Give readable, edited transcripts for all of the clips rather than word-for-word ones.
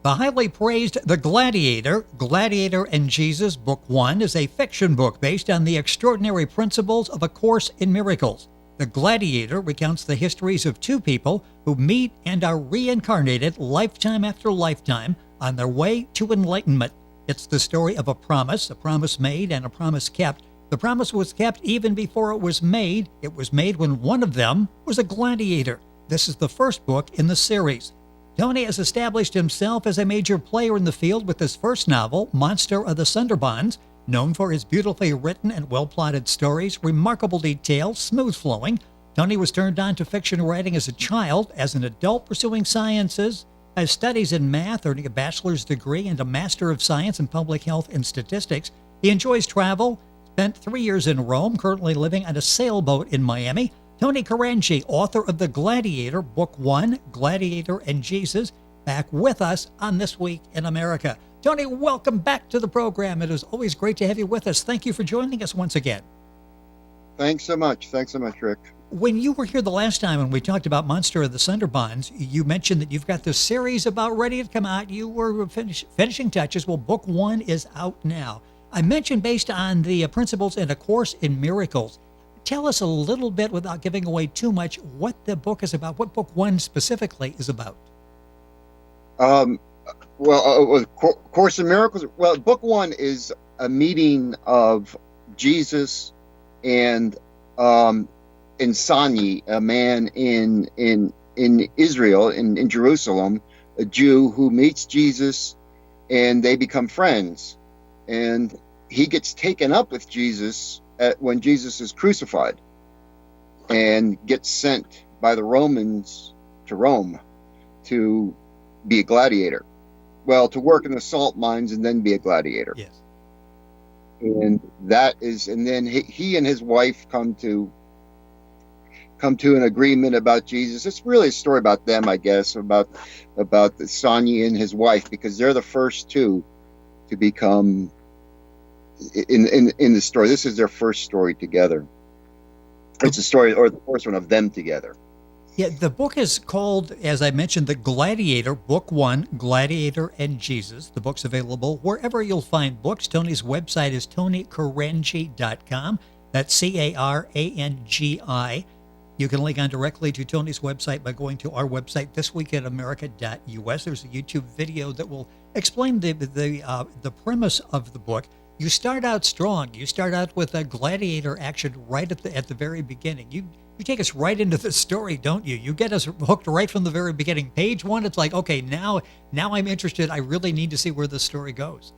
The highly praised The Gladiator, Gladiator and Jesus, Book 1, is a fiction book based on the extraordinary principles of A Course in Miracles. The Gladiator recounts the histories of two people who meet and are reincarnated lifetime after lifetime on their way to enlightenment. It's the story of a promise made and a promise kept. The promise was kept even before it was made. It was made when one of them was a gladiator. This is the first book in the series. Tony has established himself as a major player in the field with his first novel, Monster of the Sunderbans, known for his beautifully written and well-plotted stories, remarkable detail, smooth flowing. Tony was turned on to fiction writing as a child. As an adult pursuing sciences, has studies in math, earning a bachelor's degree and a master of science in public health and statistics. He enjoys travel, spent 3 years in Rome, currently living on a sailboat in Miami. Tony Carangi, author of The Gladiator, Book 1, Gladiator and Jesus, back with us on This Week in America. Tony, welcome back to the program. It is always great to have you with us. Thank you for joining us once again. Thanks so much. Thanks so much, Rick. When you were here the last time and we talked about Monster of the Sunderbans, you mentioned that you've got this series about ready to come out. You were finishing touches. Well, Book 1 is out now. I mentioned based on the principles in A Course in Miracles. Tell us a little bit, without giving away too much, what the book is about, what Book 1 specifically is about. Course in Miracles. Well, Book 1 is a meeting of Jesus and Sanyi, a man in Israel, in Jerusalem, a Jew who meets Jesus, and they become friends. And he gets taken up with Jesus when Jesus is crucified, and gets sent by the Romans to Rome to be a gladiator. Well, to work in the salt mines and then be a gladiator. Yes. And then he and his wife come to an agreement about Jesus. It's really a story about them, I guess, about the Sanyi and his wife, because they're the first two to become in the story. This is their first story together. It's a story, or the first one of them together. Yeah, the book is called, as I mentioned, The Gladiator, Book 1, Gladiator and Jesus. The book's available wherever you'll find books. Tony's website is tonycarangi.com. That's Carangi. You can link on directly to Tony's website by going to our website, thisweekinamerica.us. There's a YouTube video that will explain the premise of the book. You start out strong. You start out with a gladiator action right at the very beginning. You take us right into the story, don't you? You get us hooked right from the very beginning. Page 1, it's like, okay, now I'm interested. I really need to see where the story goes.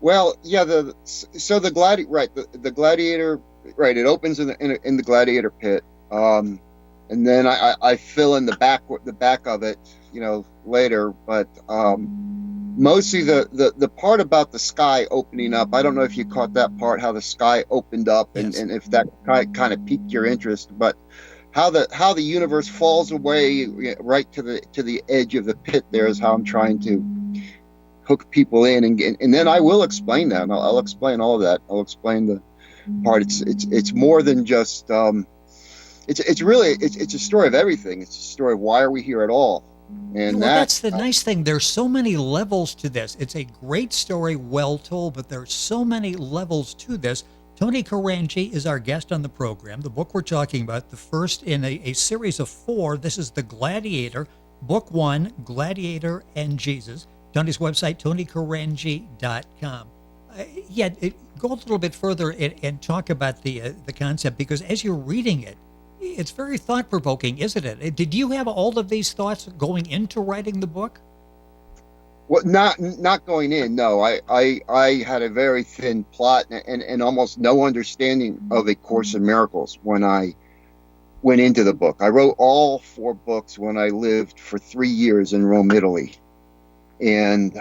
Well, yeah. The gladiator, right? It opens in the gladiator pit, and then I fill in the back of it, later. But mostly the part about the sky opening up. I don't know if you caught that part, how the sky opened up, Yes. and if that kind of piqued your interest. But how the universe falls away right to the edge of the pit there is how I'm trying to hook people in, and then I will explain that. I'll explain all of that. I'll explain the part. It's more than just it's a story of everything. It's a story of why are we here at all. And that's the nice thing. There's so many levels to this. It's a great story, well told, but there's so many levels to this. Tony Carangi is our guest on the program. The book we're talking about, the first in a series of 4. This is The Gladiator, Book 1, Gladiator and Jesus. Tony's website, tonycarangi.com. Go a little bit further and talk about the concept, because as you're reading it, it's very thought-provoking, isn't it? Did you have all of these thoughts going into writing the book? Well, not going in. No, I had a very thin plot and almost no understanding of A Course in Miracles when I went into the book. I wrote all 4 books when I lived for 3 years in Rome, Italy, and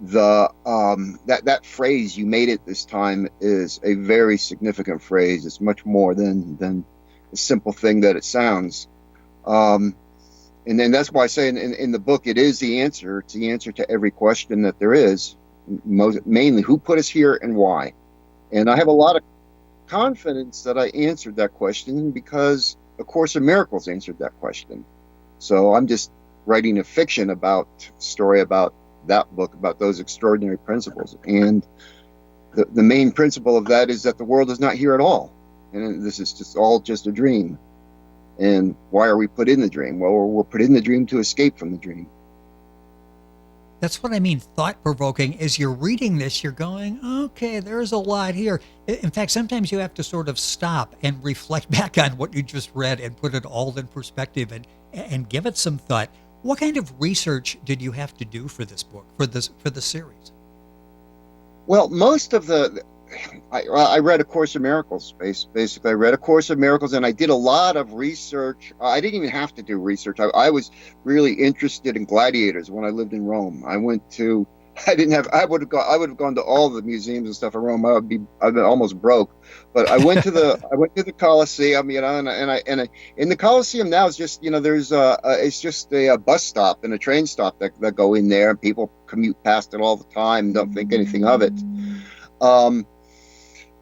that phrase "you made it this time" is a very significant phrase. It's much more than the simple thing that it sounds. And then that's why I say in the book, it is the answer. It's the answer to every question that there is. Mainly, who put us here and why? And I have a lot of confidence that I answered that question because A Course in Miracles answered that question. So I'm just writing a fiction story about that book, about those extraordinary principles. And the main principle of that is that the world is not here at all, and this is just a dream. And why are we put in the dream? Well, we're put in the dream to escape from the dream. That's what I mean, thought-provoking. As you're reading this, you're going, okay, there's a lot here. In fact, sometimes you have to sort of stop and reflect back on what you just read and put it all in perspective and give it some thought. What kind of research did you have to do for this book, for the series? Well, most of I read A Course in Miracles. Basically, I read A Course in Miracles, and I did a lot of research. I didn't even have to do research. I was really interested in gladiators when I lived in Rome. I would have gone to all the museums and stuff in Rome. I've been almost broke, but I went to the Colosseum, and in the Colosseum now it's just, it's just a bus stop and a train stop that go in there, and people commute past it all the time, don't think anything of it.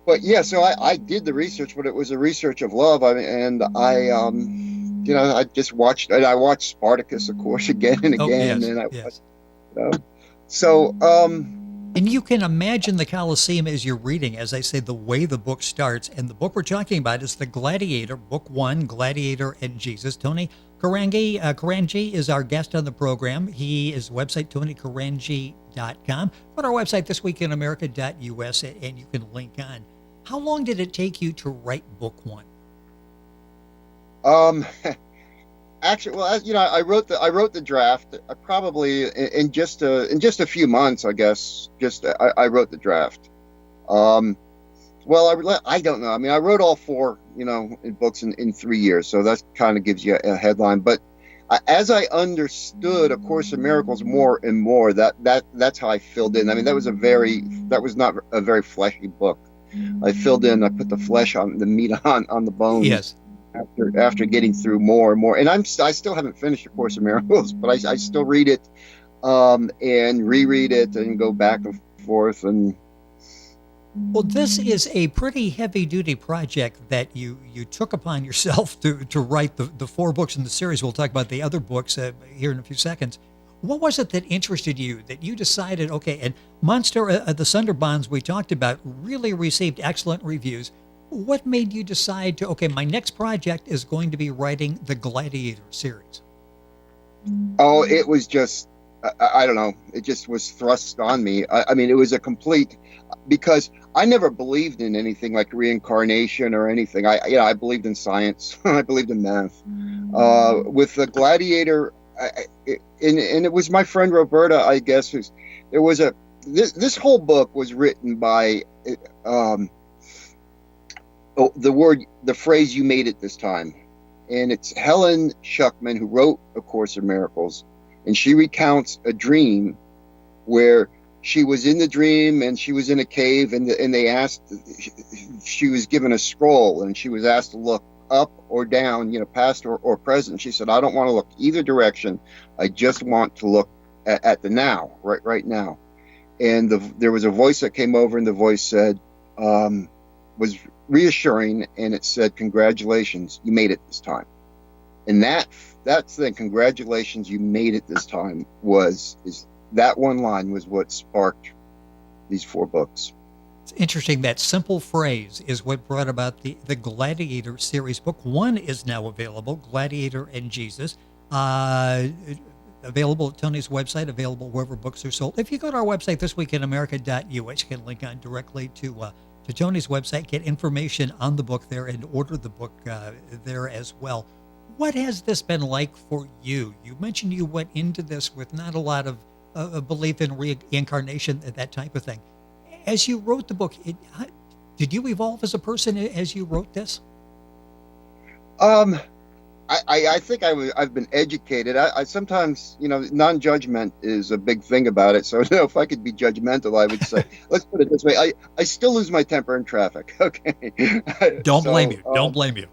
But yeah, so I did the research, but it was a research of love. I just watched, and I watched Spartacus, of course, again and again. Yes. And you can imagine the Colosseum as you're reading, as I say, the way the book starts. And the book we're talking about is The Gladiator, Book 1, Gladiator and Jesus. Tony Carangi is our guest on the program. His website, TonyCarangi.com. Go to our website, thisweekinamerica.us, and you can link on. How long did it take you to write Book 1? Actually, well, I wrote the draft probably in just a few months, I guess. I wrote the draft. Well, I don't know. I mean, I wrote all four, in books in 3 years, so that kind of gives you a headline. But as I understood A Course in Miracles more and more, that's how I filled in. I mean, that was not a very fleshy book. I filled in. I put the flesh on the meat on the bones. Yes. After getting through more and more, and I still haven't finished A Course in Miracles, but I still read it, and reread it, and go back and forth. And well, this is a pretty heavy-duty project that you took upon yourself to write the four books in the series. We'll talk about the other books here in a few seconds. What was it that interested you, that you decided, okay, and Monster, the Sunderbonds we talked about, really received excellent reviews. What made you decide okay, my next project is going to be writing the Gladiator series? Oh, it was just, I don't know, it just was thrust on me. I mean, it was a complete, because I never believed in anything like reincarnation or anything. I believed in science. I believed in math. With the Gladiator, and it was my friend Roberta, I guess, this whole book was written by, the phrase "you made it this time," and it's Helen Schuckman who wrote A Course in Miracles, and she recounts a dream where she was in the dream and she was in a cave, and they asked, she was given a scroll, and she was asked to look up or down, past or present. She said, "I don't want to look either direction. I just want to look at the now, right now." And there was a voice that came over, and the voice said, was reassuring, and it said, "Congratulations, you made it this time." And that's the "congratulations, you made it this time" that one line was what sparked these four books. It's interesting, that simple phrase is what brought about the Gladiator series. Book 1 is now available, Gladiator and Jesus. Available at Tony's website, available wherever books are sold. If you go to our website, thisweekinamerica.us, you can link on directly to Tony's website, get information on the book there, and order the book there as well. What has this been like for you? You mentioned you went into this with not a lot of belief in reincarnation, that type of thing. As you wrote the book, did you evolve as a person as you wrote this? I think I've been educated. I sometimes, non-judgment is a big thing about it. So if I could be judgmental, I would say, let's put it this way: I still lose my temper in traffic. Okay. Don't blame you. Don't blame you.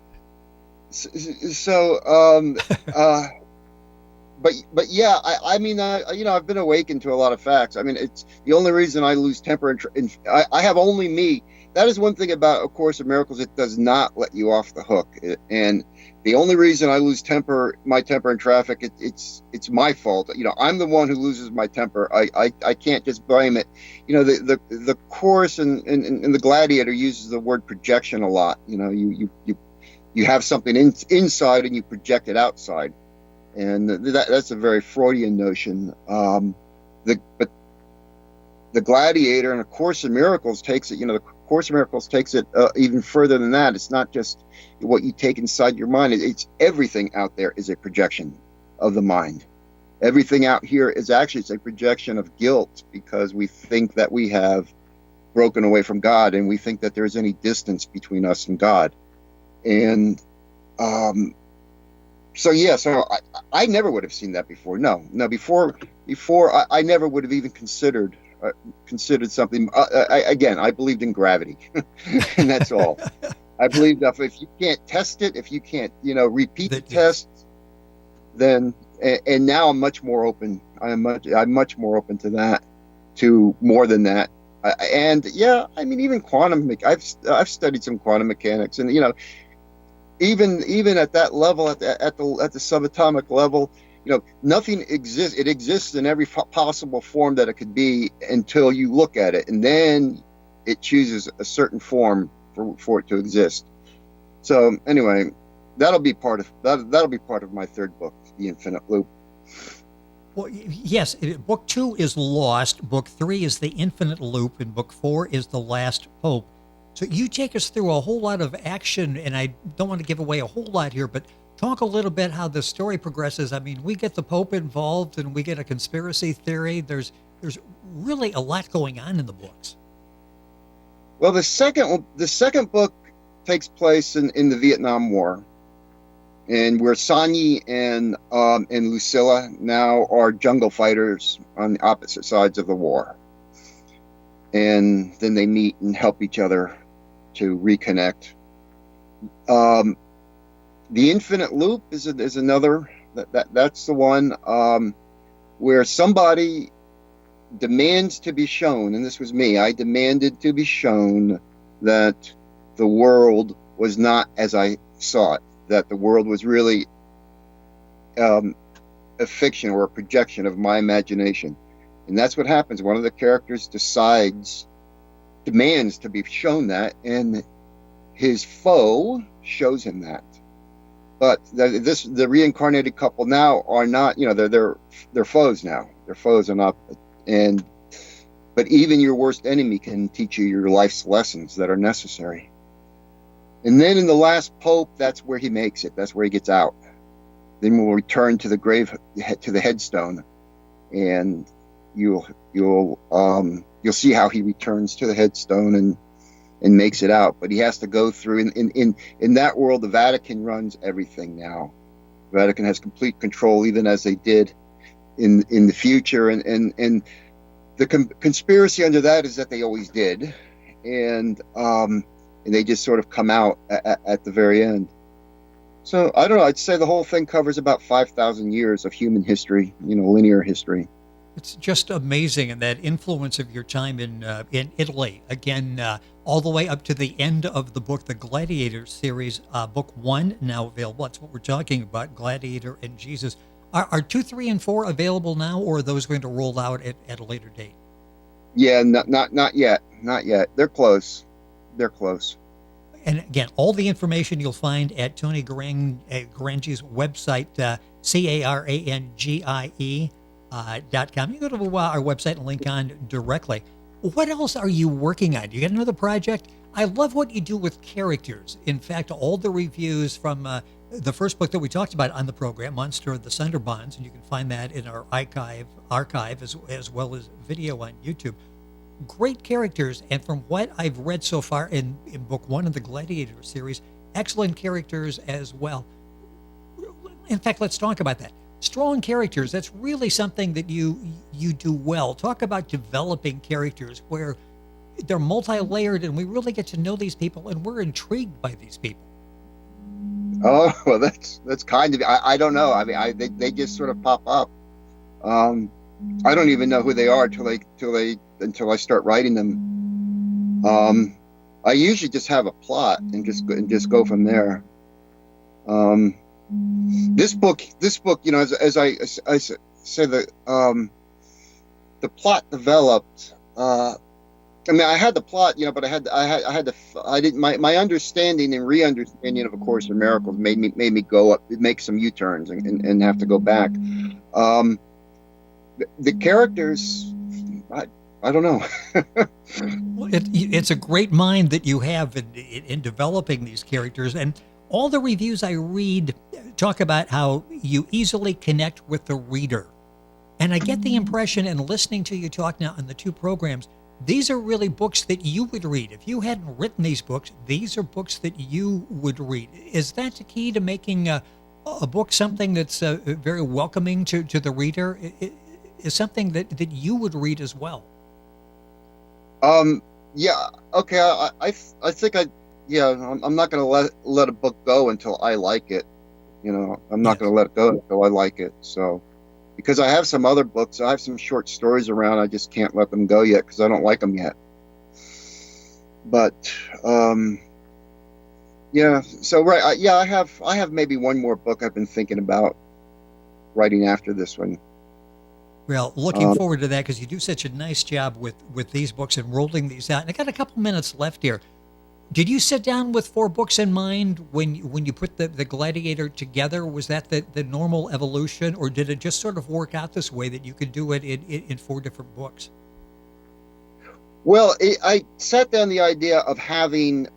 But yeah, I mean, I've been awakened to a lot of facts. I mean, it's the only reason I lose temper, and I have only me that is one thing about A Course in Miracles. It does not let you off the hook. And the only reason I lose my temper in traffic, it's my fault. I'm the one who loses my temper. I can't just blame it. The Course and the Gladiator uses the word projection a lot. You have something inside and you project it outside, and that's a very Freudian notion. But the Gladiator and A Course in Miracles takes it. The Course in Miracles takes it even further than that. It's not just what you take inside your mind. It's everything out there is a projection of the mind. Everything out here is actually a projection of guilt, because we think that we have broken away from God, and we think that there's any distance between us and God. And so I never would have seen that before. No, before I never would have even considered something. I believed in gravity, and that's all. I believed that if you can't test it, if you can't, repeat the test, then, and now I'm much more open. I'm much more open to that, to more than that. Even quantum. I've studied some quantum mechanics, and even at that level, at the subatomic level, nothing exists. It exists in every possible form that it could be until you look at it, and then it chooses a certain form for it to exist. So anyway, that'll be part of my third book, The Infinite Loop. Well, yes, book 2 is Lost, book 3 is The Infinite Loop, and book 4 is The Last Pope. So you take us through a whole lot of action, and I don't want to give away a whole lot here, but talk a little bit how the story progresses. I mean, we get the Pope involved, and we get a conspiracy theory. There's really a lot going on in the books. Well, the second book takes place in the Vietnam War, and where Sonny and Lucilla now are jungle fighters on the opposite sides of the war, and then they meet and help each other to reconnect. The Infinite Loop is another. That's the one where somebody demands to be shown, and this was me. I demanded to be shown that the world was not as I saw it, that the world was really a fiction or a projection of my imagination. And that's what happens. One of the characters demands to be shown that, and his foe shows him that. But the reincarnated couple now are not, they're foes now. They're foes are not, but even your worst enemy can teach you your life's lessons that are necessary. And then in The Last Pope, that's where he makes it. That's where he gets out. Then we'll return to the grave, to the headstone, and you'll see how he returns to the headstone and makes it out. But he has to go through in that world. The Vatican runs everything now. The Vatican has complete control, even as they did in the future. And the conspiracy under that is that they always did, and they just sort of come out at the very end. So I don't know. I'd say the whole thing covers about 5,000 years of human history, linear history. It's just amazing, and that influence of your time in Italy, again, all the way up to the end of the book, the Gladiator series, book 1 now available. That's what we're talking about, Gladiator and Jesus. Are 2, 3, and 4 available now, or are those going to roll out at a later date? Yeah, not yet. Not yet. They're close. And again, all the information you'll find at Tony Carangi's website, CARANGIE.com. You go to our website and link on directly. What else are you working on? You got another project? I love what you do with characters. In fact, all the reviews from the first book that we talked about on the program, Monster of the Sunderbonds, and you can find that in our archive as well as video on YouTube. Great characters, and from what I've read so far in book 1 of the Gladiator series, excellent characters as well. In fact, let's talk about that. Strong characters, that's really something that you do well. Talk about developing characters where they're multi-layered and we really get to know these people and we're intrigued by these people. Oh, well, that's kind of, I don't know. I mean, they just sort of pop up. I don't even know who they are until I start writing them. I usually just have a plot and just go from there. Um, this book, as I say, the plot developed. I mean, I had the plot, but I didn't. My understanding and re-understanding of A Course in Miracles made me go up, make some U-turns and have to go back. The characters, I don't know. Well, it's a great mind that you have in developing these characters, and all the reviews I read talk about how you easily connect with the reader. And I get the impression in listening to you talk now on the two programs, these are really books that you would read. If you hadn't written these books, these are books that you would read. Is that the key to making a book something that's very welcoming to the reader? Is something that you would read as well? Yeah, okay. I think I'm not going to let a book go until I like it. I'm not going to let it go until I like it. So, because I have some other books, I have some short stories around. I just can't let them go yet because I don't like them yet. But yeah. So right, I have maybe one more book I've been thinking about writing after this one. Well, looking forward to that because you do such a nice job with these books and rolling these out. And I got a couple minutes left here. Did you sit down with 4 books in mind when you put the Gladiator together? Was that the normal evolution, or did it just sort of work out this way that you could do it in 4 different books? Well, I sat down the idea of having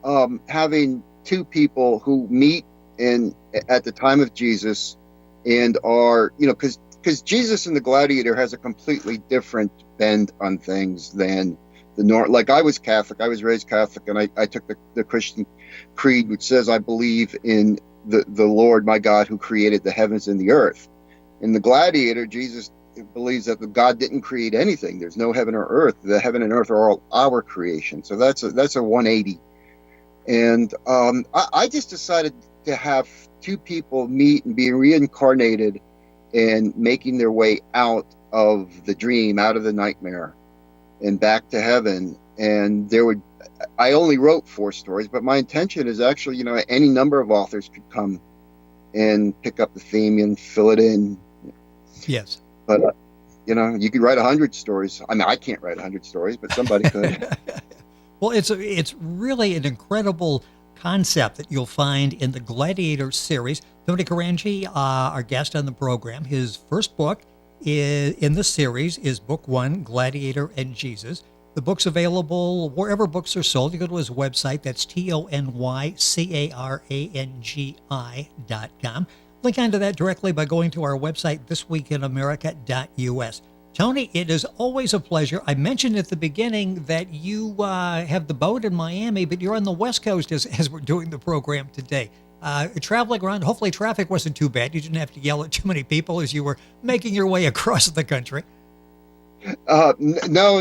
2 people who meet at the time of Jesus and are, because Jesus in the Gladiator has a completely different bend on things than the norm. Like, I was Catholic, I was raised Catholic, and I took the Christian creed, which says I believe in the Lord my God who created the heavens and the earth. In the Gladiator, Jesus believes that God didn't create anything. There's no heaven or earth. The heaven and earth are all our creation. So that's a 180. And I just decided to have 2 people meet and be reincarnated and making their way out of the dream, out of the nightmare, and back to heaven. And I only wrote 4 stories, but my intention is actually, any number of authors could come and pick up the theme and fill it in. Yes. But, you could write 100 stories. I mean, I can't write 100 stories, but somebody could. Well, it's really an incredible concept that you'll find in the Gladiator series. Tony Carangi, our guest on the program, his first book in the series is Book 1, Gladiator and Jesus. The book's available wherever books are sold. You go to his website. That's TonyCarangi.com. Link onto that directly by going to our website, thisweekinamerica.us. Tony, it is always a pleasure. I mentioned at the beginning that you have the boat in Miami, but you're on the West Coast as we're doing the program today. Traveling around, hopefully traffic wasn't too bad. You didn't have to yell at too many people as you were making your way across the country. No,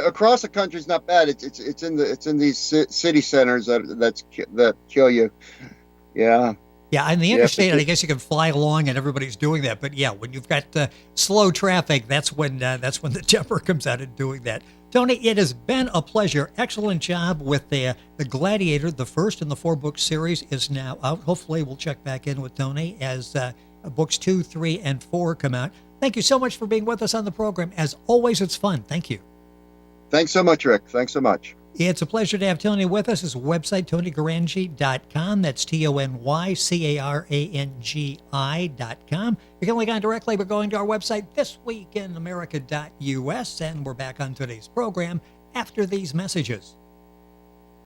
across the country is not bad. It's in these city centers that kill you. Yeah. Yeah, on the interstate, I guess you can fly along and everybody's doing that. But yeah, when you've got slow traffic, that's when the temper comes out in doing that. Tony, it has been a pleasure. Excellent job with the Gladiator. The first in the 4-book series is now out. Hopefully, we'll check back in with Tony as books 2, 3, and 4 come out. Thank you so much for being with us on the program. As always, it's fun. Thank you. Thanks so much, Rick. Thanks so much. It's a pleasure to have Tony with us. His website, TonyCarangi.com. That's TonyCarangi.com. You can link on directly by going to our website, thisweekinamerica.us. And we're back on today's program after these messages.